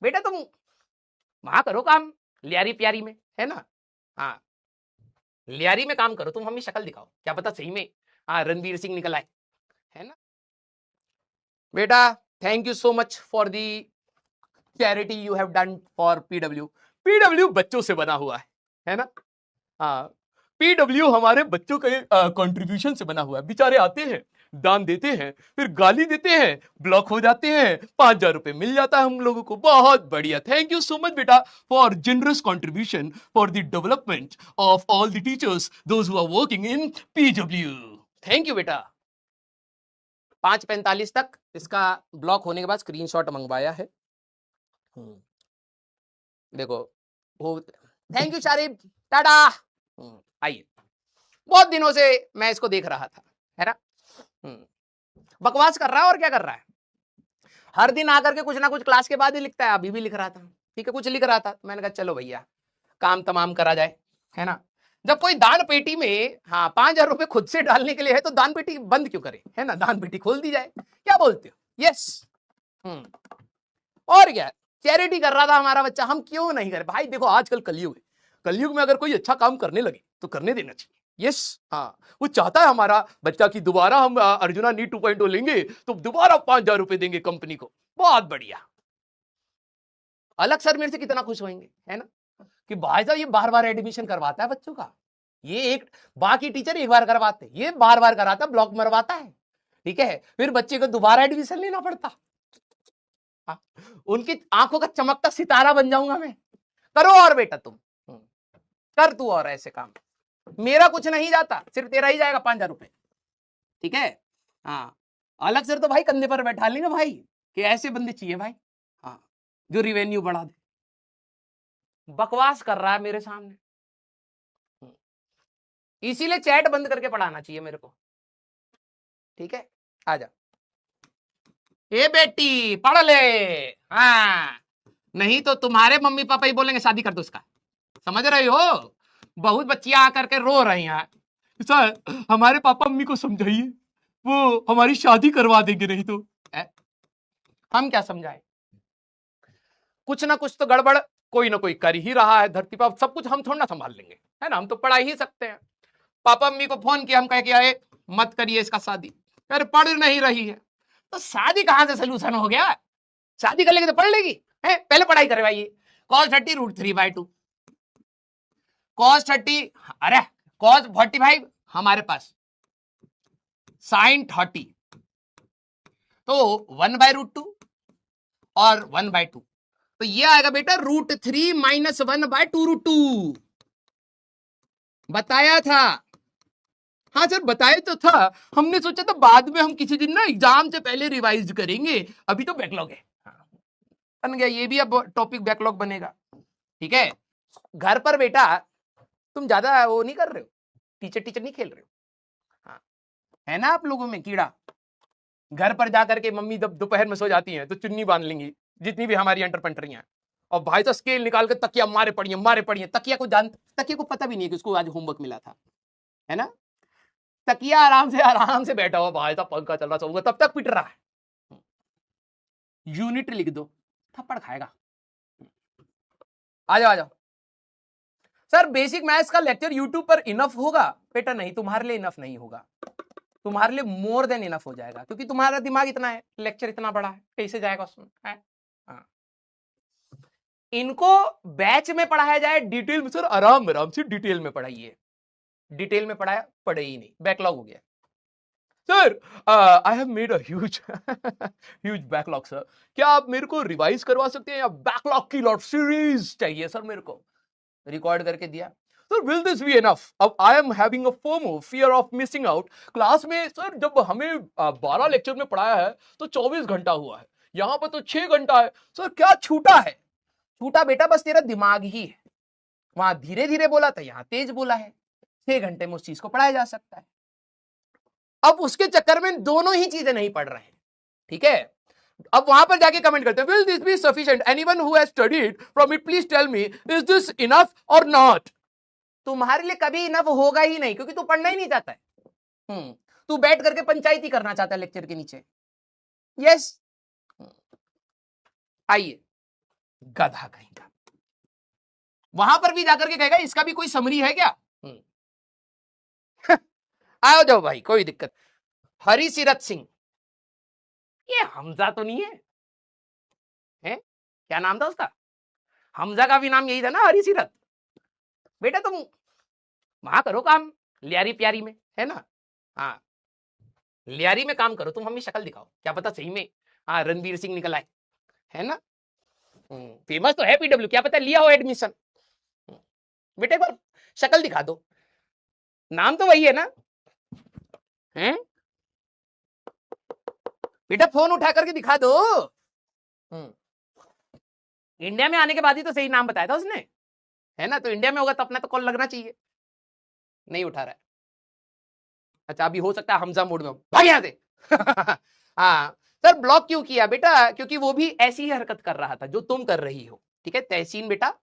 बेटा तुम वहां करो काम लियारी प्यारी में, है ना। हाँ, लियारी में काम करो तुम, हमें शक्ल दिखाओ, क्या पता सही में हाँ रणवीर सिंह निकल आए, है ना। बेटा thank you so much for the charity you have done for PW. PW बच्चों से बना हुआ है ना। हाँ, पीडब्ल्यू हमारे बच्चों के कंट्रीब्यूशन से बना हुआ है। बेचारे आते हैं, दान देते हैं, फिर गाली देते हैं, ब्लॉक हो जाते हैं, 5,000 रुपए मिल जाता है हम लोगों को। बहुत बढ़िया, थैंक यू सो मच बेटा for generous contribution for the development of all the teachers those who are working in PW. Thank you बेटा। 5:45 तक इसका ब्लॉक होने के बाद स्क्रीनशॉट मंगवाया है। देखो वो, थैंक यू शारिब, टाटा। आइए, बहुत दिनों से मैं इसको देख रहा था, है ना। बकवास कर रहा है और क्या कर रहा है, हर दिन आकर के कुछ ना कुछ क्लास के बाद ही लिखता है। अभी भी लिख रहा था, ठीक है, कुछ लिख रहा था, मैंने कहा चलो भैया काम तमाम करा जाए, है ना। जब कोई दान पेटी में हाँ 5,000 रुपए खुद से डालने के लिए है तो दान पेटी बंद क्यों करे, है ना, दान पेटी खोल दी जाए, क्या बोलते हो। यस, और क्या, चैरिटी कर रहा था हमारा बच्चा, हम क्यों नहीं करें भाई। देखो आजकल कलयुग है, कलयुग में अगर कोई अच्छा काम करने लगे तो करने देना चाहिए। यस, हाँ, वो चाहता है हमारा बच्चा कि दोबारा हम अर्जुना नीट 2.0 लेंगे तो दोबारा 5,000 रुपए देंगे कंपनी को। बहुत बढ़िया, अलग सर मेरे से कितना खुश होंगे, है ना, कि भाई साहब ये बार बार एडमिशन करवाता है बच्चों का। ये एक, बाकी टीचर एक बार करवाते, ये बार बार कराता, ब्लॉक मरवाता है, ठीक है, फिर बच्चे को दोबारा एडमिशन लेना पड़ता। उनकी आंखों का चमकता सितारा बन जाऊंगा मैं। करो और बेटा तुम, कर तू और ऐसे काम, मेरा कुछ नहीं जाता, सिर्फ तेरा ही जाएगा 5,000 रुपए, ठीक है। हाँ, अलग सर तो भाई कंधे पर बैठा लेंगे भाई, कि ऐसे बंदे चाहिए भाई, हाँ, जो रिवेन्यू बढ़ा दे। बकवास कर रहा है मेरे सामने, इसीलिए चैट बंद करके पढ़ाना चाहिए मेरे को, ठीक है। आजा, ए बेटी पढ़ ले, हाँ, नहीं तो तुम्हारे मम्मी पापा ही बोलेंगे शादी कर दो इसका, समझ रही हो। बहुत बच्चियां आकर के रो रही हैं, सर हमारे पापा मम्मी को समझाइए, वो हमारी शादी करवा देंगे नहीं तो। हम क्या समझाएं, कुछ ना कुछ तो गड़बड़ कोई ना कोई कर ही रहा है धरती पर, सब कुछ हम थोड़ा ना संभाल लेंगे, है ना, हम तो पढ़ा ही सकते हैं। पापा मम्मी को फोन किया, हम कह के आए मत करिए इसका शादी, अरे पढ़ नहीं रही है, तो शादी कहां से सोल्यूशन हो गया, शादी कर लेगी तो पढ़ लेगी, है पहले पढ़ाई करवाइए। cos 30√3/2, cos 30, अरे cos 45 हमारे पास, sin 30 तो 1/√2 और 1/2, तो ये आएगा बेटा √3 - 1/2√2। बताया था, हाँ सर बताया तो था, हमने सोचा था बाद में हम किसी दिन ना एग्जाम से पहले रिवाइज करेंगे, अभी तो बैकलॉग है। बन गया, ये भी अब टॉपिक बैकलॉग बनेगा, ठीक है। घर पर बेटा तुम ज्यादा वो नहीं कर रहे हो, टीचर टीचर नहीं खेल रहे हो, हाँ, है ना आप लोगों में कीड़ा। घर पर जाकर के मम्मी जब दोपहर में सो जाती हैं तो चुन्नी बांध लेंगी, जितनी भी हमारी अंटरपंटरियां, और भाई साहब स्केल निकाल के तकिया मारे पड़िए, तकिया को तकिया को पता भी नहीं है कि उसको आज होमवर्क मिला था, है ना। तकिया आराम से बैठा हुआ, भाई साहब पंखा चल रहा सोऊंगा, तब तक पिट रहा है। यूनिट लिख दो, थप्पड़ खाएगा। आ जाओ सर, बेसिक मैथ्स का लेक्चर यूट्यूब पर इनफ होगा बेटा, नहीं तुम्हारे लिए इनफ नहीं होगा, तुम्हारे लिए मोर देन इनफ हो जाएगा, क्योंकि तुम्हारा दिमाग इतना है, लेक्चर इतना बड़ा है, कैसे जाएगा उसमें, है? हाँ। इनको बैच में पढ़ाया जाए डिटेल में, सर आराम से डिटेल में पढ़ाइए, डिटेल में पढ़ाया पढ़े ही नहीं, बैकलॉग हो गया। Sir I have made a huge huge backlog sir, क्या आप मेरे को रिवाइज करवा सकते हैं, या बैकलॉग की लॉट सीरीज चाहिए सर मेरे को, रिकॉर्ड करके दिया। Sir will this be enough, अब I am having a FOMO, fear of missing out class में। सर जब हमें 12 लेक्चर में पढ़ाया है तो 24 घंटा हुआ है, यहां पर तो 6 घंटा है, सर क्या छूटा है। छूटा बेटा बस तेरा दिमाग ही है, वहां धीरे धीरे बोला था, यहां तेज बोला है, 6 घंटे में उस चीज को पढ़ाया जा सकता है। अब उसके चक्कर में दोनों ही चीजें नहीं पढ़ रहे हैं, ठीक है। अब वहां पर जाके कमेंट करते हैं, will this be sufficient, anyone who has studied from it please tell me is this enough or not. तुम्हारे लिए कभी इनफ होगा ही नहीं, क्योंकि तू पढ़ना ही नहीं चाहता है, तू बैठ करके पंचायती करना चाहता है लेक्चर के नीचे। यस, आइए गधा कहीं का। वहां पर भी जाकर के कहेगा इसका भी कोई समरी है क्या? आओ जाओ भाई, कोई दिक्कत। हरिसिरत सिंह, ये हमजा तो नहीं है? क्या नाम था उसका? हमजा का भी नाम यही था ना, हरिसिरत। बेटा तुम वहां करो काम लियारी प्यारी में, है ना? हाँ, लियारी में काम करो तुम, हमें शक्ल दिखाओ, क्या पता सही में हाँ रणवीर सिंह निकल आए, है ना? फेमस तो है पीडब्ल्यू, क्या पता लिया हो एडमिशन। बेटे एक बार शक्ल दिखा दो, नाम तो वही है ना? हैं बेटा फोन उठा करके दिखा दो। इंडिया में आने के बाद ही तो सही नाम बताया था उसने, है ना? तो इंडिया में होगा तो अपना तो कॉल लगना चाहिए, नहीं उठा रहा है। अच्छा अभी हो सकता है हमजा मोड में, भाग यहां से। हाँ सर, ब्लॉक क्यों किया बेटा? क्योंकि वो भी ऐसी ही हरकत कर रहा था जो तुम कर रही हो, ठीक है? तहसीन बेटा